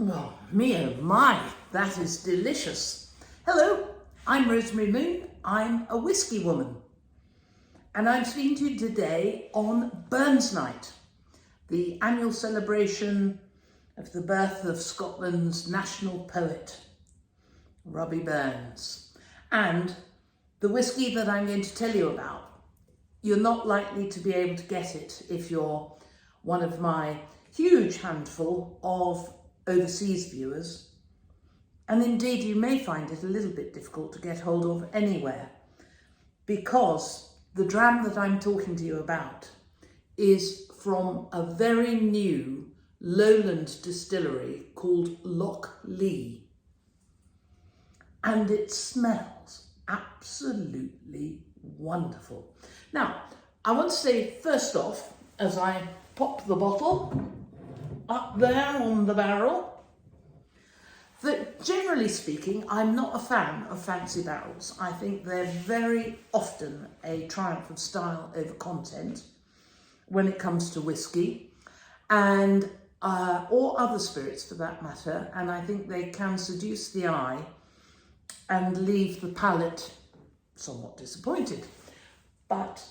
Oh, me oh my, that is delicious. Hello, I'm Rosemary Moon. I'm a whisky woman. And I'm speaking to you today on Burns Night, the annual celebration of the birth of Scotland's national poet, Robbie Burns. And the whisky that I'm going to tell you about, you're not likely to be able to get it if you're one of my huge handful of overseas viewers, and indeed you may find it a little bit difficult to get hold of anywhere, because the dram that I'm talking to you about is from a very new lowland distillery called Lochlea, and it smells absolutely wonderful. Now, I want to say first off, as I pop the bottle up there on the barrel, that generally speaking, I'm not a fan of fancy barrels. I think they're very often a triumph of style over content when it comes to whiskey and or other spirits for that matter. And I think they can seduce the eye and leave the palate somewhat disappointed. But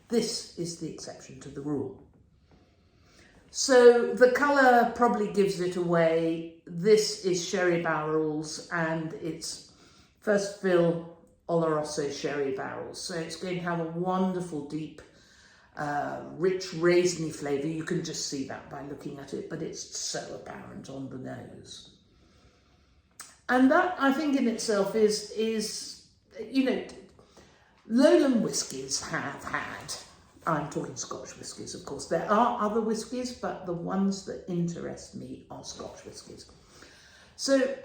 this is the exception to the rule. So the colour probably gives it away. This is sherry barrels, and it's first fill Oloroso sherry barrels. So it's going to have a wonderful, deep, rich, raisiny flavour. You can just see that by looking at it, but it's so apparent on the nose. And that, I think, in itself is you know, lowland whiskies have had, I'm talking Scotch whiskies, of course. There are other whiskies, but the ones that interest me are Scotch whiskies. So,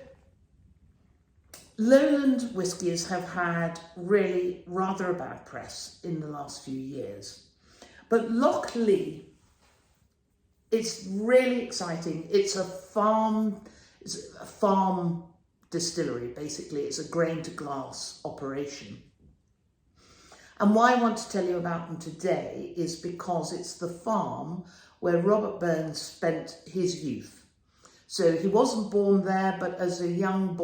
lowland whiskies have had really rather a bad press in the last few years. But Lochlea, it's really exciting. It's a farm distillery, basically. It's a grain to glass operation. And why I want to tell you about them today is because it's the farm where Robert Burns spent his youth. So he wasn't born there, but as a young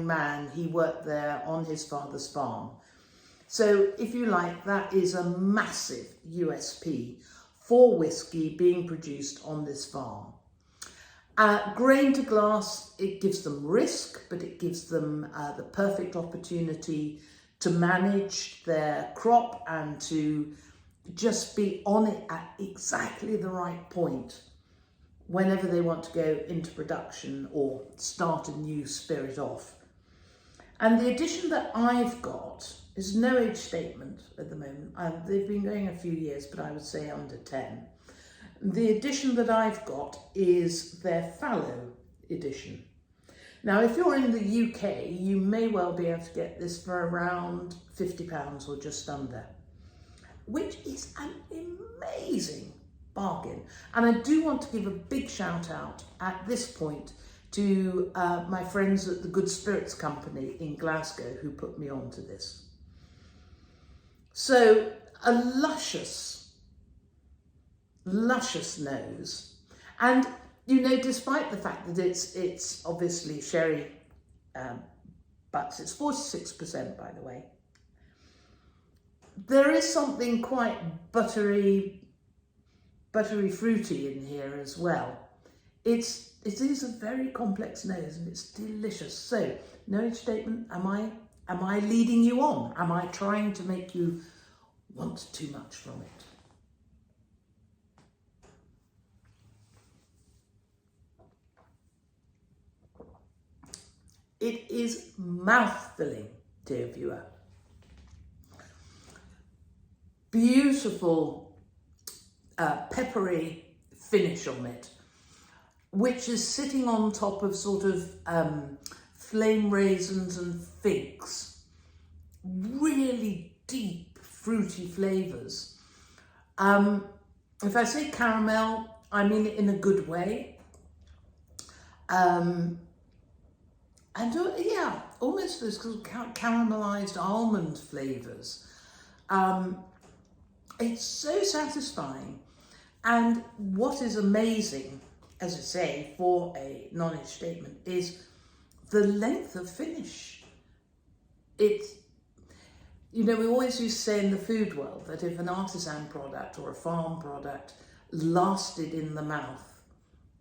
man, he worked there on his father's farm. So if you like, that is a massive USP for whiskey being produced on this farm. Grain to glass, it gives them risk, but it gives them the perfect opportunity to manage their crop and to just be on it at exactly the right point whenever they want to go into production or start a new spirit off. And the edition that I've got is no age statement at the moment. They've been going a few years, but I would say under 10. The edition that I've got is their Fallow Edition. Now, if you're in the UK, you may well be able to get this for around £50 or just under, which is an amazing bargain. And I do want to give a big shout out at this point to my friends at the Good Spirits Company in Glasgow who put me on to this. So a luscious nose, and you know, despite the fact that it's obviously sherry butts, it's 46% by the way, there is something quite buttery fruity in here as well. It is a very complex nose and it's delicious. So, no age statement. Am I leading you on? Am I trying to make you want too much from it? It is mouth-filling, dear viewer. Beautiful peppery finish on it, which is sitting on top of sort of flame raisins and figs. Really deep, fruity flavours. If I say caramel, I mean it in a good way. And yeah, almost those caramelized almond flavours. It's so satisfying. And what is amazing as I say, for a non-age statement is the length of finish. It's, you know, we always used to say in the food world that if an artisan product or a farm product lasted in the mouth,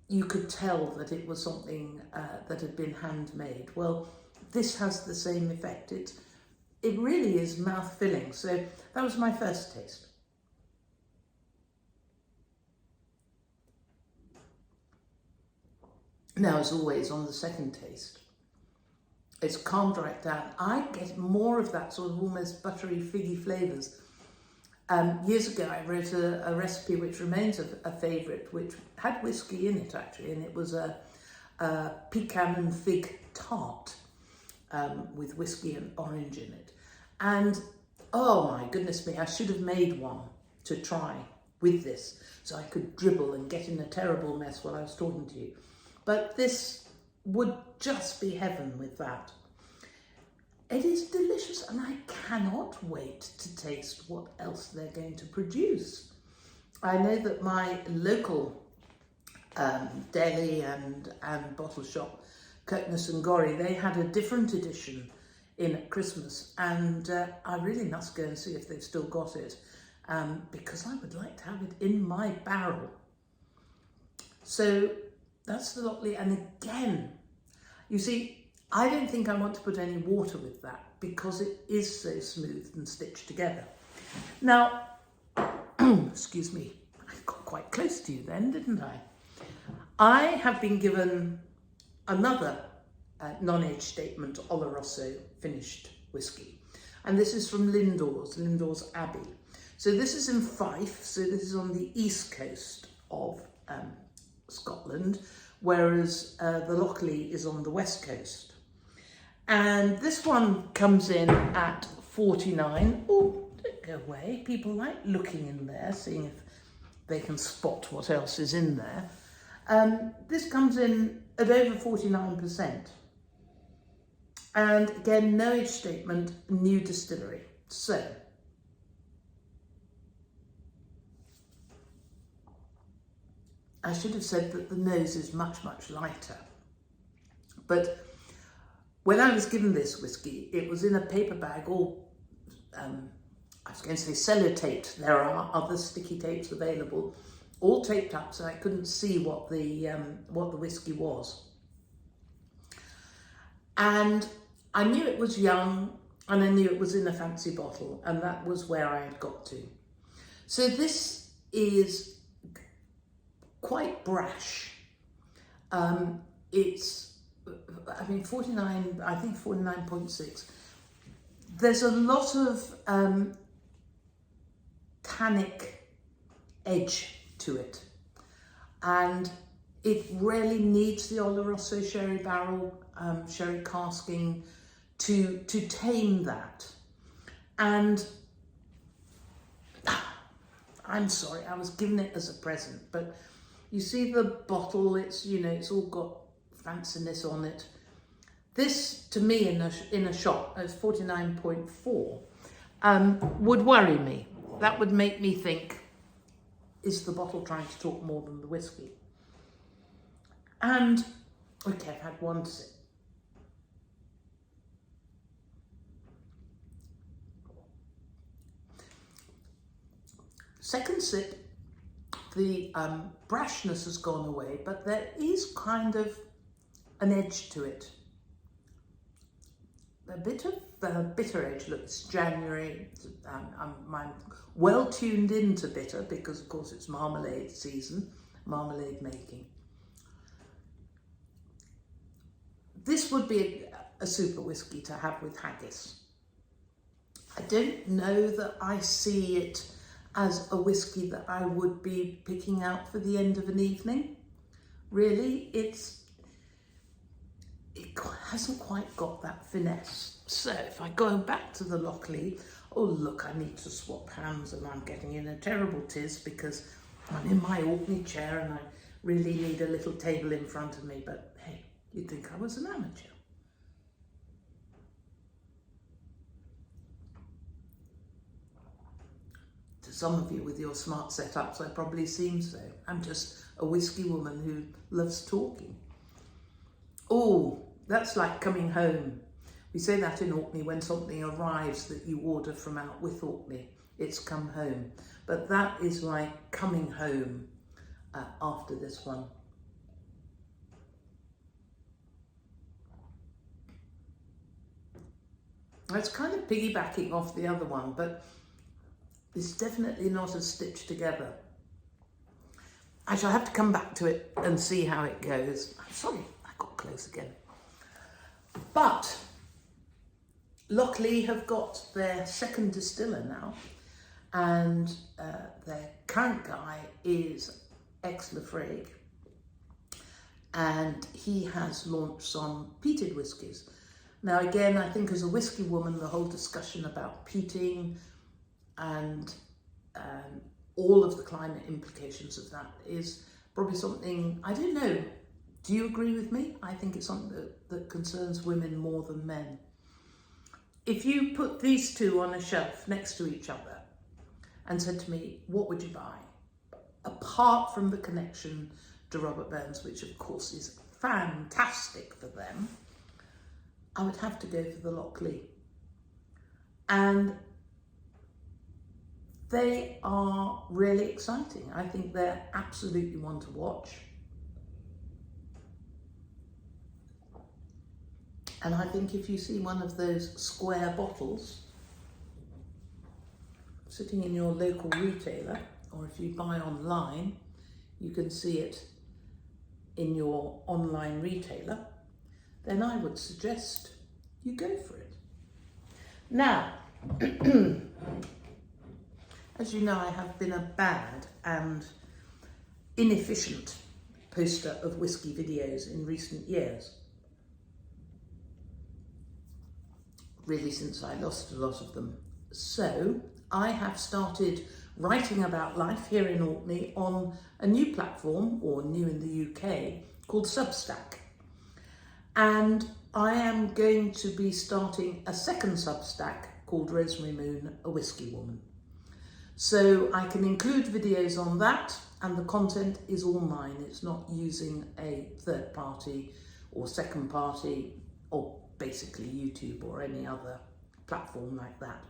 you could tell that it was something that had been handmade. Well, this has the same effect. It really is mouth-filling. So that was my first taste. Now, as always, on the second taste, it's calmed right down. I get more of that sort of almost buttery, figgy flavours. Years ago, I wrote a recipe which remains a favourite, which had whiskey in it, actually, and it was a pecan and fig tart with whiskey and orange in it. And, oh my goodness me, I should have made one to try with this, so I could dribble and get in a terrible mess while I was talking to you. But this would just be heaven with that. It is delicious, and I cannot wait to taste what else they're going to produce. I know that my local deli and bottle shop, Kirkness and Gorry, they had a different edition in at Christmas, and I really must go and see if they've still got it, because I would like to have it in my barrel. So that's the Lochlea, and again, you see, I don't think I want to put any water with that because it is so smooth and stitched together. Now, excuse me, I got quite close to you then, didn't I? I have been given another non-age statement Oloroso finished whiskey, and this is from Lindores Abbey. So this is in Fife, so this is on the east coast of Scotland, whereas the Lochlea is on the west coast. And this one comes in at 49. Oh, don't go away. People like looking in there, seeing if they can spot what else is in there. This comes in at over 49%. And again, no age statement, new distillery. So, I should have said that the nose is much, much lighter. But when I was given this whiskey, it was in a paper bag, all, I was going to say sellotaped. There are other sticky tapes available, all taped up so I couldn't see what the whiskey was. And I knew it was young, and I knew it was in a fancy bottle, and that was where I had got to. So this is quite brash. It's, I mean, 49, I think 49.6. There's a lot of tannic edge to it, and it really needs the Oloroso sherry barrel, sherry casking to tame that. And I'm sorry, I was given it as a present, but you see the bottle, it's, you know, it's all got fanciness on it. This, to me, in a shot, as 49.4, would worry me. That would make me think, is the bottle trying to talk more than the whiskey? And, okay, I've had one sip. Second sip, the brashness has gone away, but there is kind of an edge to it. A bit of bitter edge. Look, it's January. I'm well tuned into bitter because, of course, it's marmalade season, marmalade making. This would be a super whiskey to have with haggis. I don't know that I see it as a whiskey that I would be picking out for the end of an evening. Really, it hasn't quite got that finesse. So if I go back to the Lochlea, oh look, I need to swap hands and I'm getting in a terrible tiz because I'm in my Orkney chair and I really need a little table in front of me, but hey, you'd think I was an amateur. some of you with your smart setups, I probably seem so. I'm just a whiskey woman who loves talking. Oh, that's like coming home. We say that in Orkney when something arrives that you order from out with Orkney. It's come home. But that is like coming home after this one. It's kind of piggybacking off the other one, but it's definitely not as stitched together. I shall have to come back to it and see how it goes. I'm sorry, I got close again. But Lochlea have got their second distiller now, and their current guy is ex-Lafrague, and he has launched some peated whiskies. Now again, I think as a whiskey woman, the whole discussion about peating and all of the climate implications of that is probably something, I don't know, do you agree with me? I think it's something that concerns women more than men. If you put these two on a shelf next to each other and said to me, what would you buy? Apart from the connection to Robert Burns, which of course is fantastic for them, I would have to go for the Lochlea. And they are really exciting. I think they're absolutely one to watch. And I think if you see one of those square bottles sitting in your local retailer, or if you buy online, you can see it in your online retailer, then I would suggest you go for it. Now, as you know, I have been a bad and inefficient poster of whiskey videos in recent years. Really since I lost a lot of them. So I have started writing about life here in Orkney on a new platform, or new in the UK, called Substack. And I am going to be starting a second Substack called Rosemary Moon, a Whiskey Woman. So I can include videos on that, and the content is all mine. It's not using a third party or second party, or basically YouTube or any other platform like that.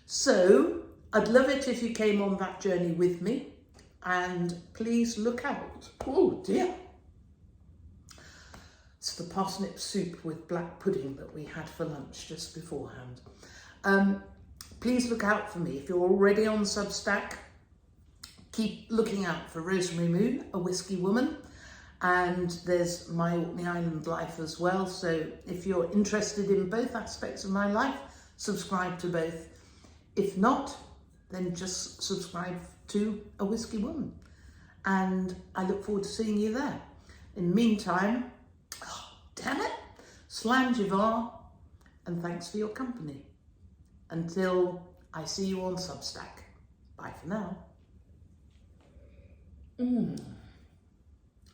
So I'd love it if you came on that journey with me, and please look out. Oh dear. It's the parsnip soup with black pudding that we had for lunch just beforehand. Please look out for me. If you're already on Substack, keep looking out for Rosemary Moon, a Whiskey Woman. And there's my Orkney Island life as well. So if you're interested in both aspects of my life, subscribe to both. If not, then just subscribe to a Whiskey Woman. And I look forward to seeing you there. In the meantime, oh, damn it, Slan Jivar, and thanks for your company. Until I see you on Substack. Bye for now.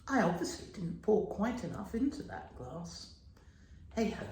I obviously didn't pour quite enough into that glass. Hey ho.